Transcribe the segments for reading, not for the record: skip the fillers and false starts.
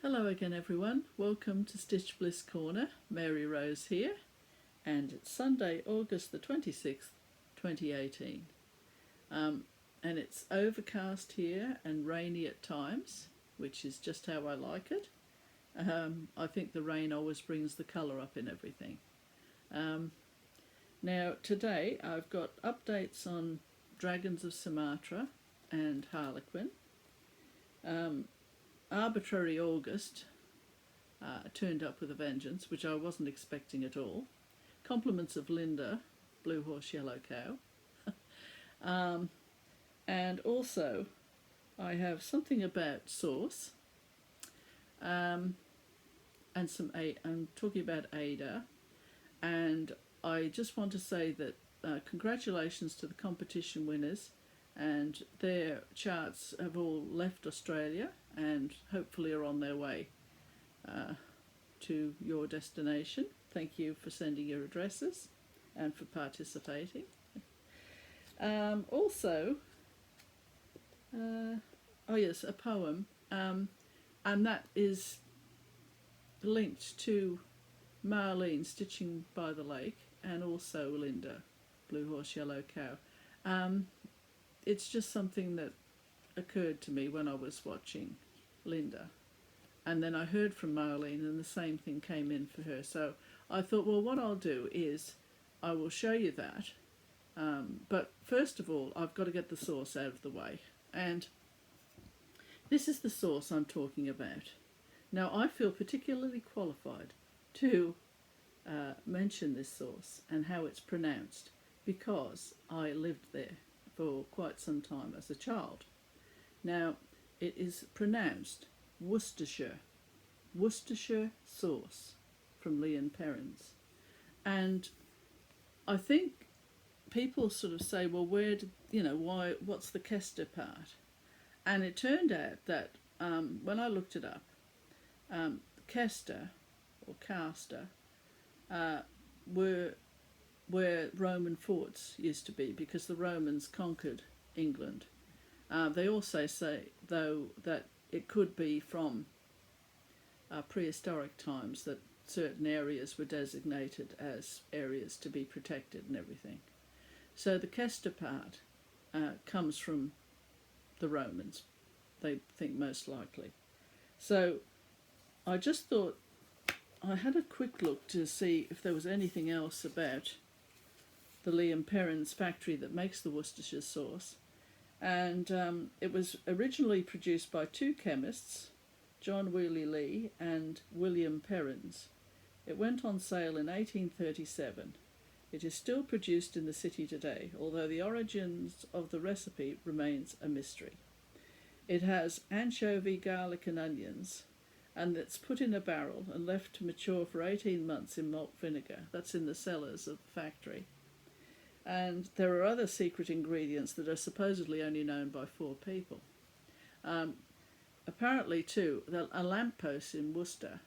Hello again everyone, welcome to Stitch Bliss Corner. Mary Rose here, and it's Sunday, August the 26th, 2018. And it's overcast here and rainy at times, which is just how I like it. I think the rain always brings the colour up in everything. Now today I've got updates on Dragons of Sumatra and Harlequin. Arbitrary August turned up with a vengeance, which I wasn't expecting at all. Compliments of Linda, Blue Horse Yellow Cow. And also I have something about sauce, and I'm talking about Aida, and I just want to say that congratulations to the competition winners, and their charts have all left Australia and hopefully are on their way to your destination. Thank you for sending your addresses and for participating. Also, oh yes, a poem, and that is linked to Marlene Stitching by the Lake, and also Linda, Blue Horse Yellow Cow. It's just something that occurred to me when I was watching Linda, and then I heard from Marlene and the same thing came in for her, so I thought, well, what I'll do is I will show you that, but first of all I've got to get the sauce out of the way, and this is the sauce I'm talking about. Now I feel particularly qualified to mention this sauce and how it's pronounced because I lived there for quite some time as a child. Now, it is pronounced Worcestershire sauce from Lee and Perrins. And I think people sort of say, well, where did, what's the Kester part? And it turned out that when I looked it up, Kester or Caster were where Roman forts used to be, because the Romans conquered England. They also say, though, that it could be from prehistoric times that certain areas were designated as areas to be protected and everything. So the Kester part comes from the Romans, they think, most likely. So I just thought I had a quick look to see if there was anything else about the Lee and Perrins factory that makes the Worcestershire sauce, and it was originally produced by two chemists, John Wheely Lee and William Perrins. It went on sale in 1837. It is still produced in the city today, although the origins of the recipe remains a mystery. It has anchovy, garlic and onions, and it's put in a barrel and left to mature for 18 months in malt vinegar. That's in the cellars of the factory. And there are other secret ingredients that are supposedly only known by 4 people. Apparently, too, a lamppost in Worcester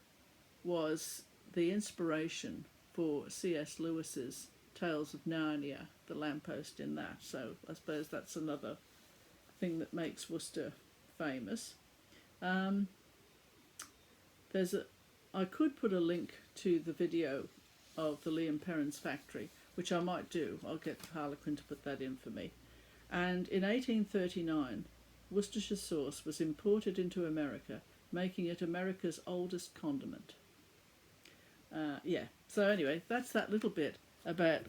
was the inspiration for C.S. Lewis's Tales of Narnia, the lamppost in that. So I suppose that's another thing that makes Worcester famous. I could put a link to the video of the Lee and Perrins factory, which I might do. I'll get Harlequin to put that in for me. And in 1839, Worcestershire sauce was imported into America, making it America's oldest condiment. So anyway, that's that little bit about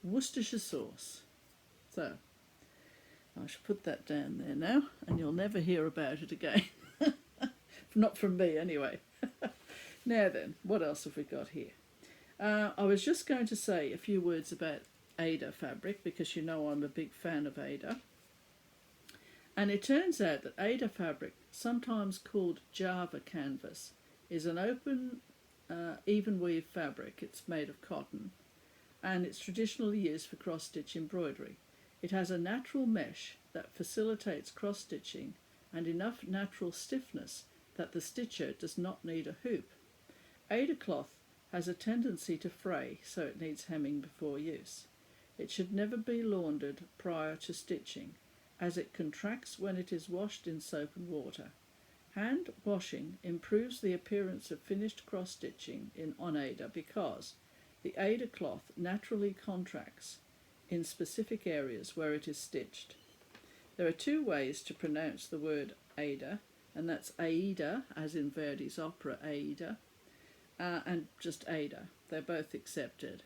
Worcestershire sauce. So I should put that down there now, and you'll never hear about it again. Not from me anyway. Now then, what else have we got here? I was just going to say a few words about Aida fabric, because you know I'm a big fan of Aida. And it turns out that Aida fabric, sometimes called Java canvas, is an open, even weave fabric. It's made of cotton, and it's traditionally used for cross-stitch embroidery. It has a natural mesh that facilitates cross-stitching and enough natural stiffness that the stitcher does not need a hoop. Aida cloth has a tendency to fray, so it needs hemming before use. It should never be laundered prior to stitching, as it contracts when it is washed in soap and water. Hand washing improves the appearance of finished cross-stitching on Aida because the Aida cloth naturally contracts in specific areas where it is stitched. There are two ways to pronounce the word Aida, and that's Aida, as in Verdi's opera Aida, and just Aida. They're both accepted.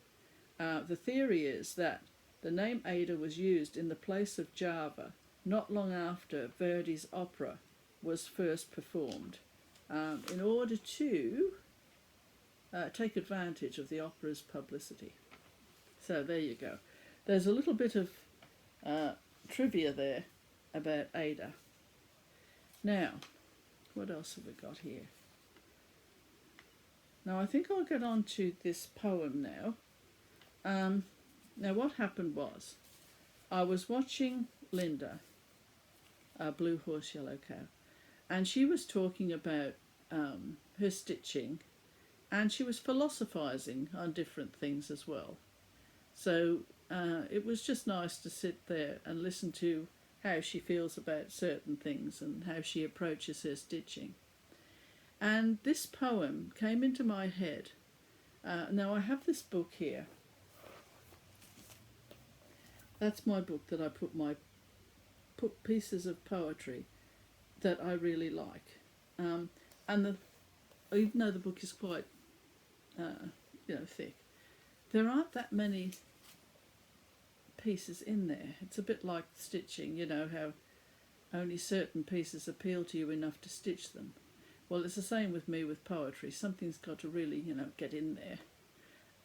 The theory is that the name Aida was used in the place of Java not long after Verdi's opera was first performed, in order to take advantage of the opera's publicity. So there you go. There's a little bit of trivia there about Aida. Now, what else have we got here? Now, I think I'll get on to this poem now. Now, what happened was, I was watching Linda, Blue Horse, Yellow Cow, and she was talking about her stitching, and she was philosophising on different things as well. So it was just nice to sit there and listen to how she feels about certain things and how she approaches her stitching. And this poem came into my head. Now I have this book here. That's my book that I put pieces of poetry that I really like. And even though the book is quite thick, there aren't that many pieces in there. It's a bit like stitching, you know, how only certain pieces appeal to you enough to stitch them. Well, it's the same with me with poetry. Something's got to really, get in there.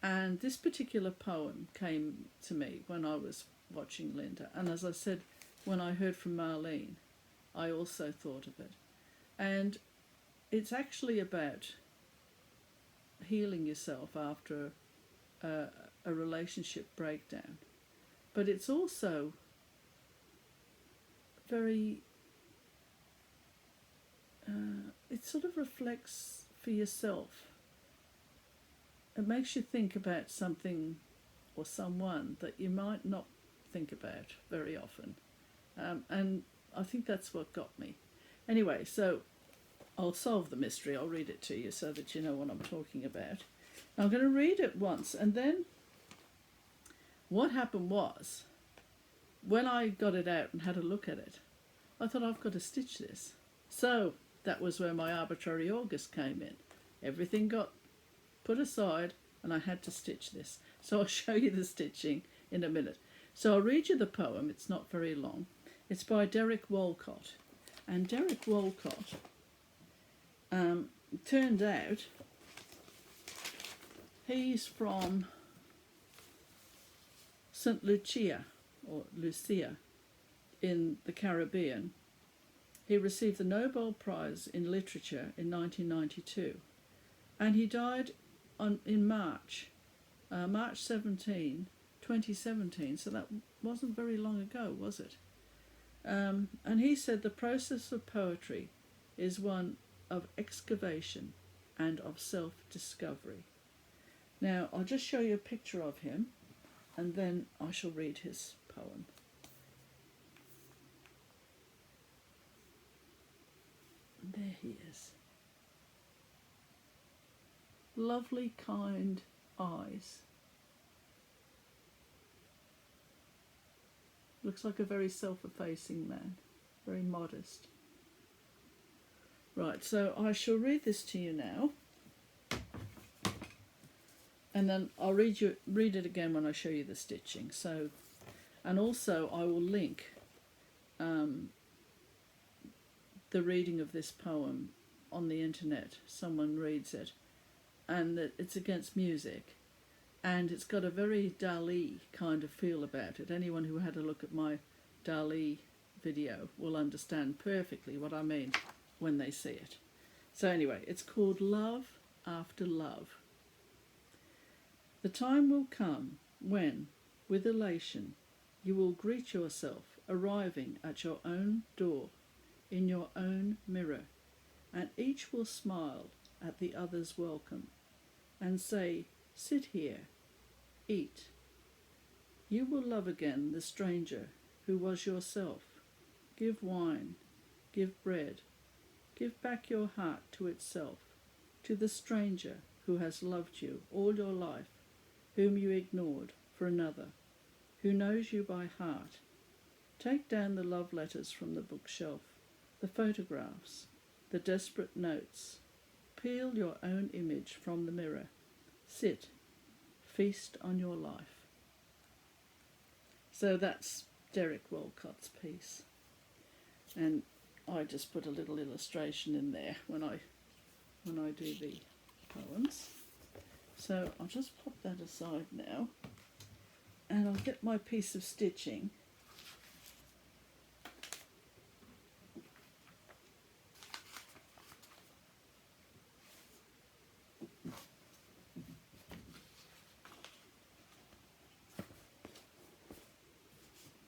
And this particular poem came to me when I was watching Linda. And as I said, when I heard from Marlene, I also thought of it. And it's actually about healing yourself after a relationship breakdown. But it's also very, it sort of reflects for yourself. It makes you think about something or someone that you might not think about very often. And I think that's what got me. Anyway, so I'll solve the mystery. I'll read it to you so that you know what I'm talking about. I'm going to read it once, and then what happened was, when I got it out and had a look at it, I thought, I've got to stitch this. So that was where my arbitrary August came in. Everything got put aside and I had to stitch this. So I'll show you the stitching in a minute. So I'll read you the poem. It's not very long. It's by Derek Walcott. And Derek Walcott turned out, he's from St. Lucia, or Lucia, in the Caribbean. He received the Nobel Prize in Literature in 1992, and he died in March 17, 2017, so that wasn't very long ago, was it? And he said the process of poetry is one of excavation and of self-discovery. Now, I'll just show you a picture of him, and then I shall read his poem. And there he is. Lovely, kind eyes. Looks like a very self-effacing man, very modest. Right, so I shall read this to you now. And then I'll read it again when I show you the stitching. So, and also I will link the reading of this poem on the internet. Someone reads it, and it's against music, and it's got a very Dali kind of feel about it. Anyone who had a look at my Dali video will understand perfectly what I mean when they see it. So anyway, it's called Love After Love. The time will come when, with elation, you will greet yourself arriving at your own door, in your own mirror, and each will smile at the other's welcome and say, "Sit here, eat." You will love again the stranger who was yourself. Give wine, give bread, Give back your heart to itself, to the stranger who has loved you all your life, whom you ignored for another, who knows you by heart. Take down the love letters from the bookshelf, the photographs, the desperate notes. Peel your own image from the mirror. Sit, feast on your life. So that's Derek Walcott's piece. And I just put a little illustration in there when I do the poems. So I'll just pop that aside now, and I'll get my piece of stitching.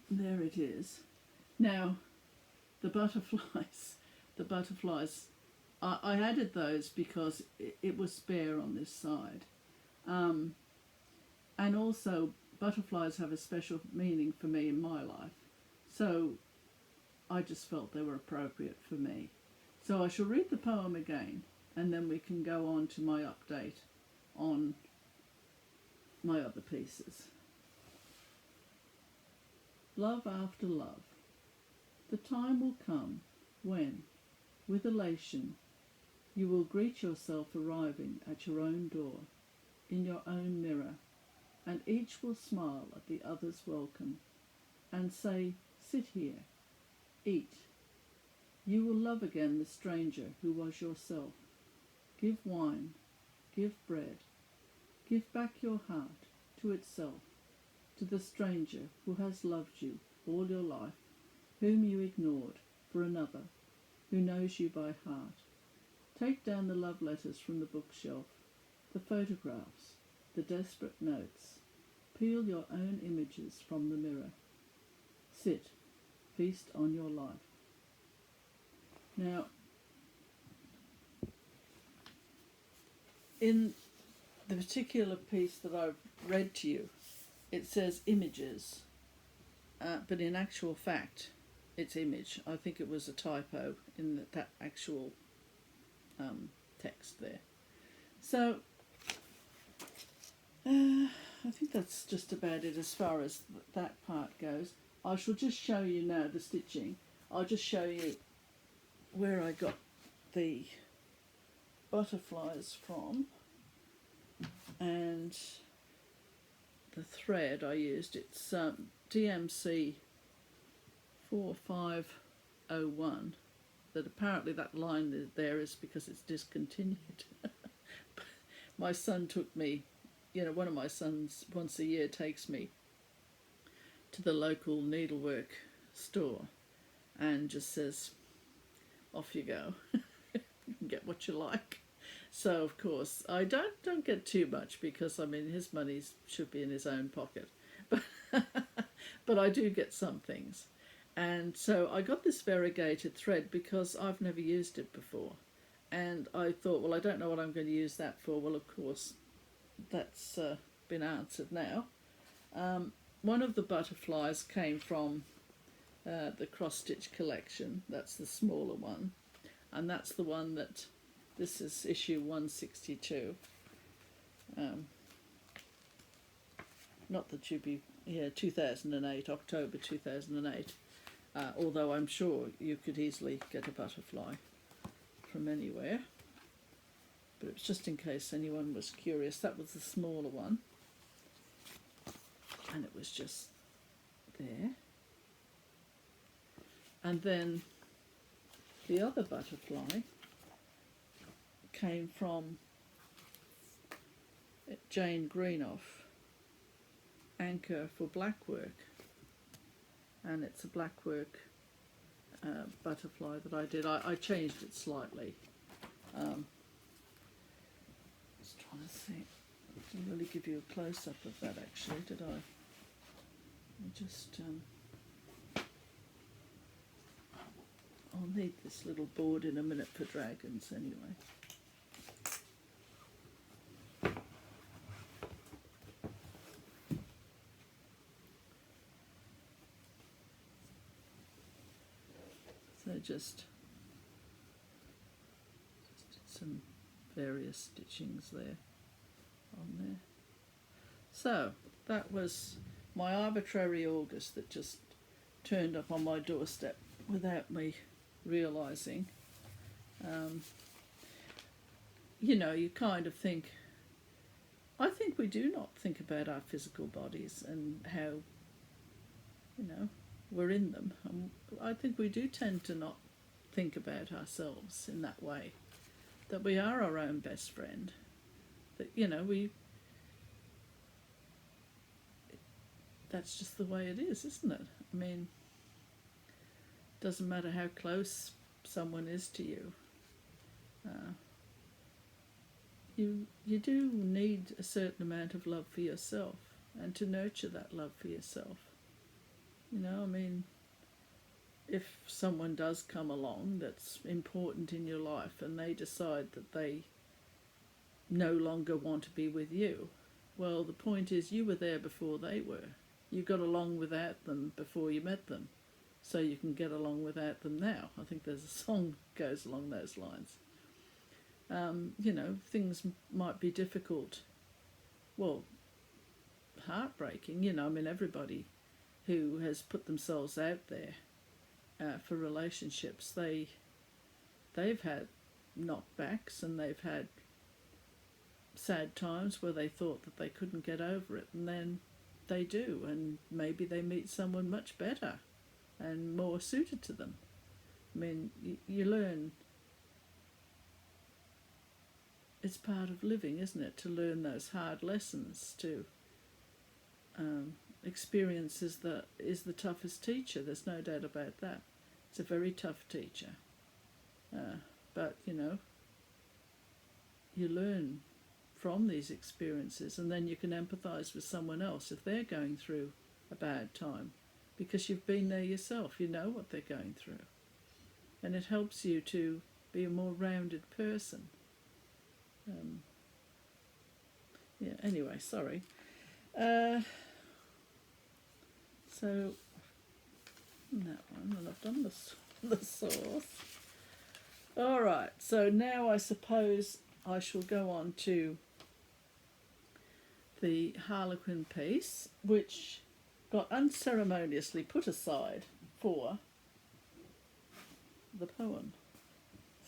There it is. Now, the butterflies, I added those because it was spare on this side. And also, butterflies have a special meaning for me in my life. So I just felt they were appropriate for me. So I shall read the poem again, and then we can go on to my update on my other pieces. Love after love. The time will come when, with elation, you will greet yourself arriving at your own door, in your own mirror, and each will smile at the other's welcome and say, sit here, eat. You will love again the stranger who was yourself. Give wine, give bread, give back your heart to itself, to the stranger who has loved you all your life, whom you ignored for another, who knows you by heart. Take down the love letters from the bookshelf, the photographs, the desperate notes. Peel your own images from the mirror. Sit, feast on your life. Now, in the particular piece that I've read to you, it says images, but in actual fact, it's image. I think it was a typo in that actual text there. So, I think that's just about it as far as that part goes. I shall just show you now the stitching. I'll just show you where I got the butterflies from, and the thread I used. It's DMC 4501. That apparently that line there is because it's discontinued. My son took me, one of my sons once a year takes me to the local needlework store and just says, off you go. You can get what you like. So of course I don't get too much because his money should be in his own pocket, but I do get some things. And so I got this variegated thread because I've never used it before, and I thought, well, I don't know what I'm going to use that for. Well, of course that's been answered now. One of the butterflies came from the cross-stitch collection. That's the smaller one, and that's the one that this is issue 162. Not that you'd be 2008, October 2008. Although I'm sure you could easily get a butterfly from anywhere. But it was just in case anyone was curious. That was the smaller one. And it was just there. And then the other butterfly came from Jane Greenough, Anchor for Blackwork. And it's a blackwork butterfly that I did. I changed it slightly. Just trying to see. I didn't really give you a close-up of that actually, did I? I just I'll need this little board in a minute for dragons anyway. So just and various stitchings there on there. So that was my arbitrary August that just turned up on my doorstep without me realising. You know, you kind of think, I think we do not think about our physical bodies and how, you know, we're in them. I think we do tend to not think about ourselves in that way, that we are our own best friend, that, you know, that's just the way it is, isn't it? I mean, doesn't matter how close someone is to you. You do need a certain amount of love for yourself, and to nurture that love for yourself. You know, I mean, if someone does come along that's important in your life and they decide that they no longer want to be with you, well, the point is you were there before they were. You got along without them before you met them, so you can get along without them now. I think there's a song that goes along those lines. You know, things might be difficult, well, heartbreaking, you know. I mean, everybody who has put themselves out there for relationships, they've had knockbacks, and they've had sad times where they thought that they couldn't get over it, and then they do, and maybe they meet someone much better and more suited to them. I mean, you learn. It's part of living, isn't it, to learn those hard lessons, to experience is the toughest teacher. There's no doubt about that. It's a very tough teacher. But, you know, you learn from these experiences, and then you can empathise with someone else if they're going through a bad time, because you've been there yourself. You know what they're going through. And it helps you to be a more rounded person. Yeah, anyway, sorry. So, that one, and I've done the sauce. All right, so now I suppose I shall go on to the Harlequin piece, which got unceremoniously put aside for the poem.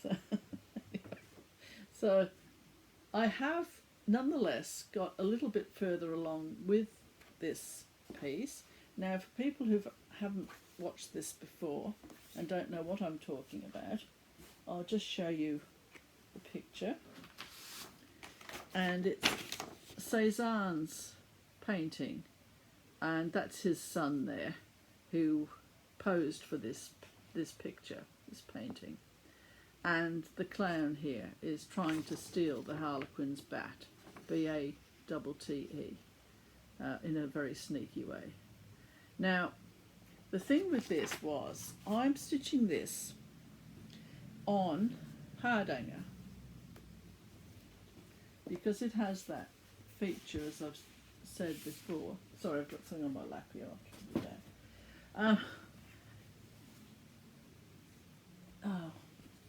So, so I have nonetheless got a little bit further along with this piece. Now, for people who haven't watched this before and don't know what I'm talking about, I'll just show you the picture. And it's Cézanne's painting, and that's his son there, who posed for this picture, this painting. And the clown here is trying to steal the Harlequin's bat, B-A-T-T-E, in a very sneaky way. Now, the thing with this was, I'm stitching this on Hardanger, because it has that feature, as I've said before. Sorry, I've got something on my lap here. I'll do that.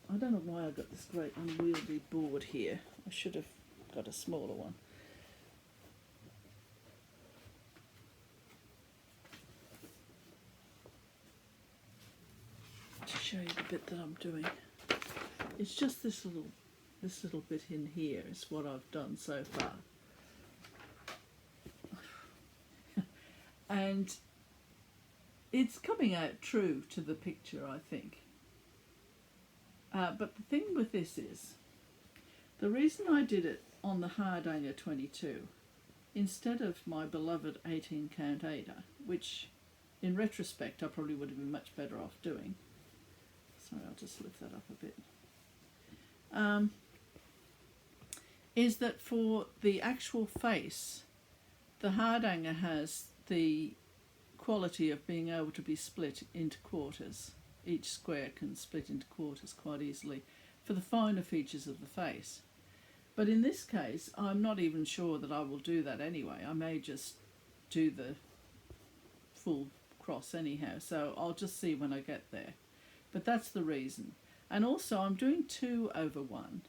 I don't know why I got this great unwieldy board here. I should have got a smaller one. To show you the bit that I'm doing. It's just this little bit in here is what I've done so far. And it's coming out true to the picture, I think. But the thing with this is, the reason I did it on the Hardanger 22 instead of my beloved 18 count Aida, which in retrospect I probably would have been much better off doing. Sorry, I'll just lift that up a bit. Is that for the actual face, the Hardanger has the quality of being able to be split into quarters. Each square can split into quarters quite easily for the finer features of the face. But in this case, I'm not even sure that I will do that anyway. I may just do the full cross anyhow, so I'll just see when I get there. But that's the reason. And also I'm doing 2/1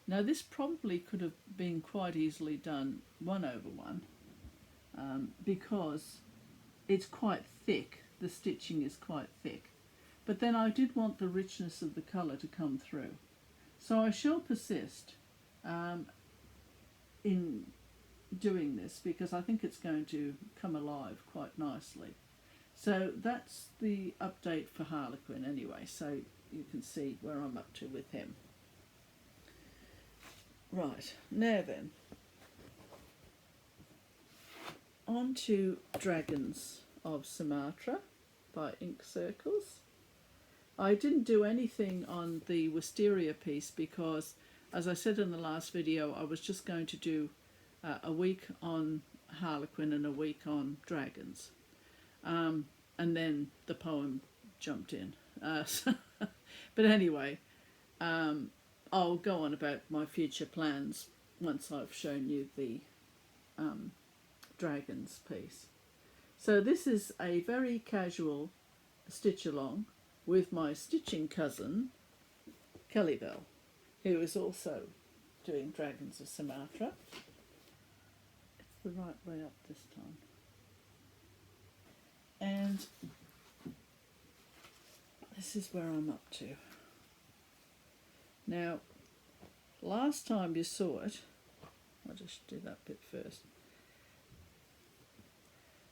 Now this probably could have been quite easily done 1/1 because it's quite thick, the stitching is quite thick. But then I did want the richness of the colour to come through. So I shall persist in doing this because I think it's going to come alive quite nicely. So that's the update for Harlequin anyway, so you can see where I'm up to with him. Right, now then, on to Dragons of Sumatra by Ink Circles. I didn't do anything on the wisteria piece because, as I said in the last video, I was just going to do a week on Harlequin and a week on Dragons. And then the poem jumped in. But anyway, I'll go on about my future plans once I've shown you the Dragons piece. So this is a very casual stitch along with my stitching cousin, Kelly Bell, who is also doing Dragons of Sumatra. It's the right way up this time. And this is where I'm up to. Now, last time you saw it, I'll just do that bit first.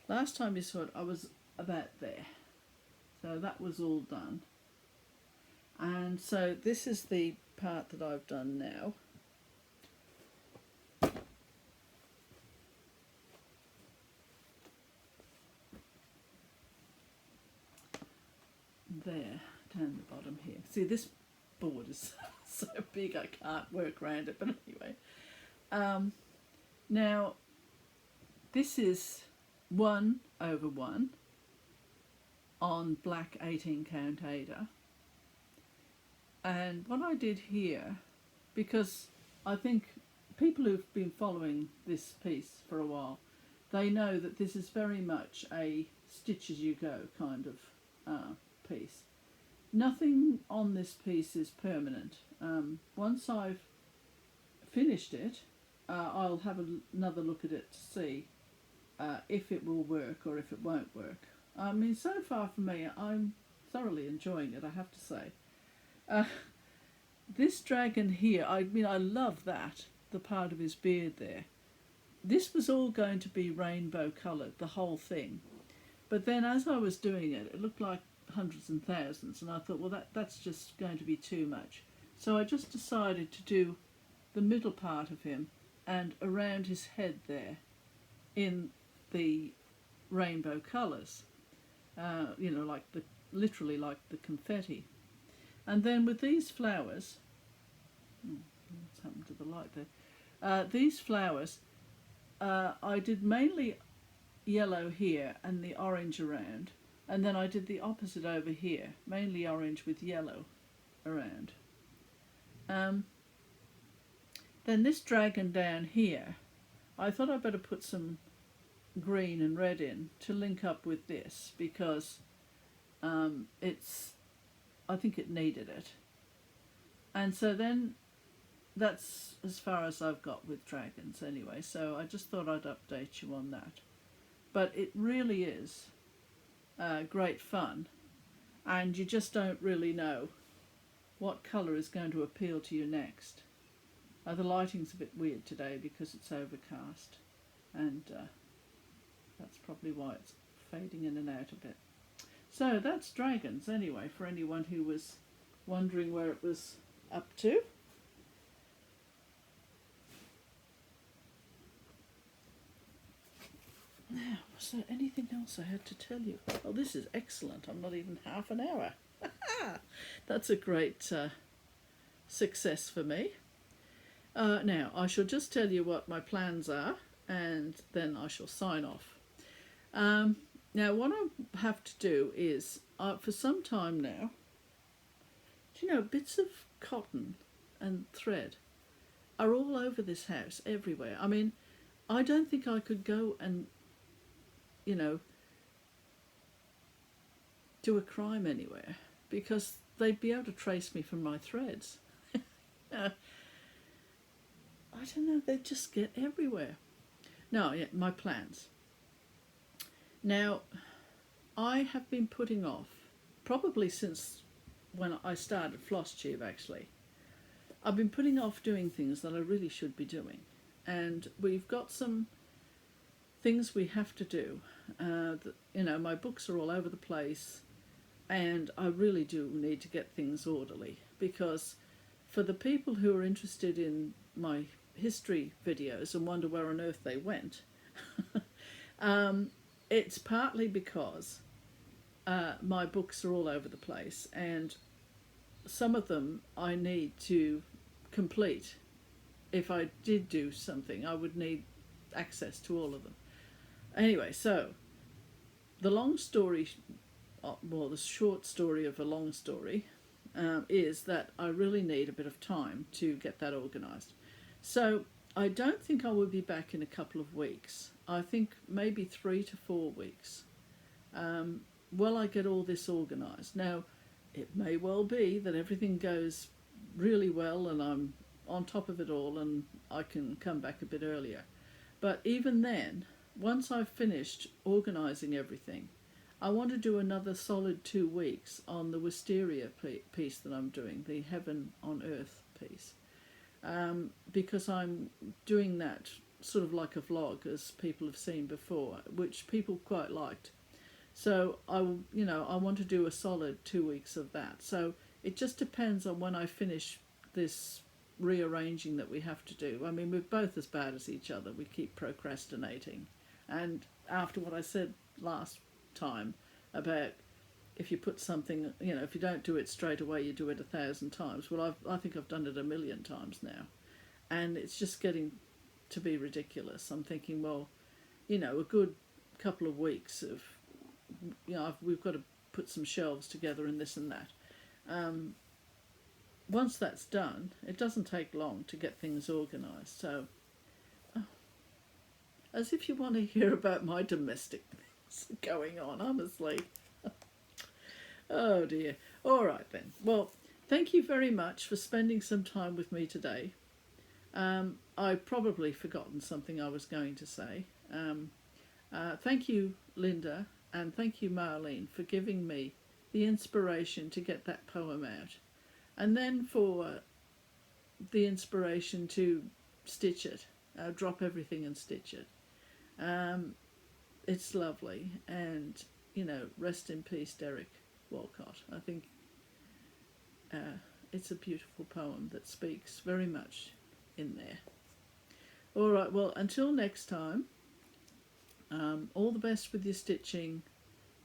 Last time you saw it, I was about there. So that was all done. And so this is the part that I've done now. There, down the bottom here. See, this board is so big I can't work around it, but anyway. Now, this is 1/1 on black 18 count Aida. And what I did here, because I think people who've been following this piece for a while, they know that this is very much a stitch as you go kind of piece. Nothing on this piece is permanent. Once I've finished it, I'll have another look at it to see if it will work or if it won't work. I mean, so far for me, I'm thoroughly enjoying it, I have to say. This dragon here, I mean, I love that, the part of his beard there. This was all going to be rainbow coloured, the whole thing. But then as I was doing it, it looked like hundreds and thousands, and I thought, well, that's just going to be too much. So I just decided to do the middle part of him and around his head there in the rainbow colours. You know, like literally like the confetti. And then with these flowers, what's happened to the light there? These flowers, I did mainly yellow here and the orange around, and then I did the opposite over here, mainly orange with yellow around. Then this dragon down here, I thought I'd better put some green and red in to link up with this because I think it needed it. And so then that's as far as I've got with dragons anyway, so I just thought I'd update you on that. But it really is great fun, and you just don't really know what colour is going to appeal to you next. The lighting's a bit weird today because it's overcast, and that's probably why it's fading in and out a bit. So that's dragons anyway, for anyone who was wondering where it was up to. Now, was there anything else I had to tell you? Oh, this is excellent. I'm not even half an hour. That's a great success for me. Now, I shall just tell you what my plans are, and then I shall sign off. Now, what I have to do is, for some time now, do you know, bits of cotton and thread are all over this house, everywhere. I mean, I don't think I could go and, you know, do a crime anywhere because they'd be able to trace me from my threads. I don't know, they just get everywhere. No, yeah, my plans. Now, I have been putting off, probably since when I started Flosstube actually, I've been putting off doing things that I really should be doing. And we've got some things we have to do. My books are all over the place, and I really do need to get things orderly, because for the people who are interested in my history videos and wonder where on earth they went, it's partly because my books are all over the place, and some of them I need to complete. If I did do something, I would need access to all of them. Anyway, so the long story, well, the short story of a long story, is that I really need a bit of time to get that organised. So I don't think I will be back in a couple of weeks. I think maybe 3 to 4 weeks. While I get all this organised. Now, it may well be that everything goes really well and I'm on top of it all and I can come back a bit earlier. But even then, once I've finished organising everything, I want to do another solid 2 weeks on the wisteria piece that I'm doing, the Heaven on Earth piece, because I'm doing that sort of like a vlog, as people have seen before, which people quite liked. So I want to do a solid 2 weeks of that. So it just depends on when I finish this rearranging that we have to do. I mean, we're both as bad as each other. We keep procrastinating. And after what I said last time about if you put something, if you don't do it straight away, you do it 1,000 times. Well, I think I've done it 1,000,000 times now. And it's just getting to be ridiculous. I'm thinking, well, a good couple of weeks of, we've got to put some shelves together and this and that. Once that's done, it doesn't take long to get things organised. So, as if you want to hear about my domestic things going on, honestly. Oh dear. All right then. Well, thank you very much for spending some time with me today. I've probably forgotten something I was going to say. Thank you, Linda, and thank you, Marlene, for giving me the inspiration to get that poem out. And then for the inspiration to stitch it, drop everything and stitch it. It's lovely, and rest in peace, Derek Walcott. I think it's a beautiful poem that speaks very much in there. All right, well, until next time, all the best with your stitching.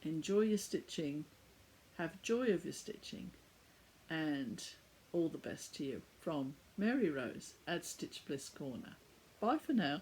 Enjoy your stitching, have joy of your stitching, and all the best to you from Mary Rose at Stitch Bliss Corner. Bye for now.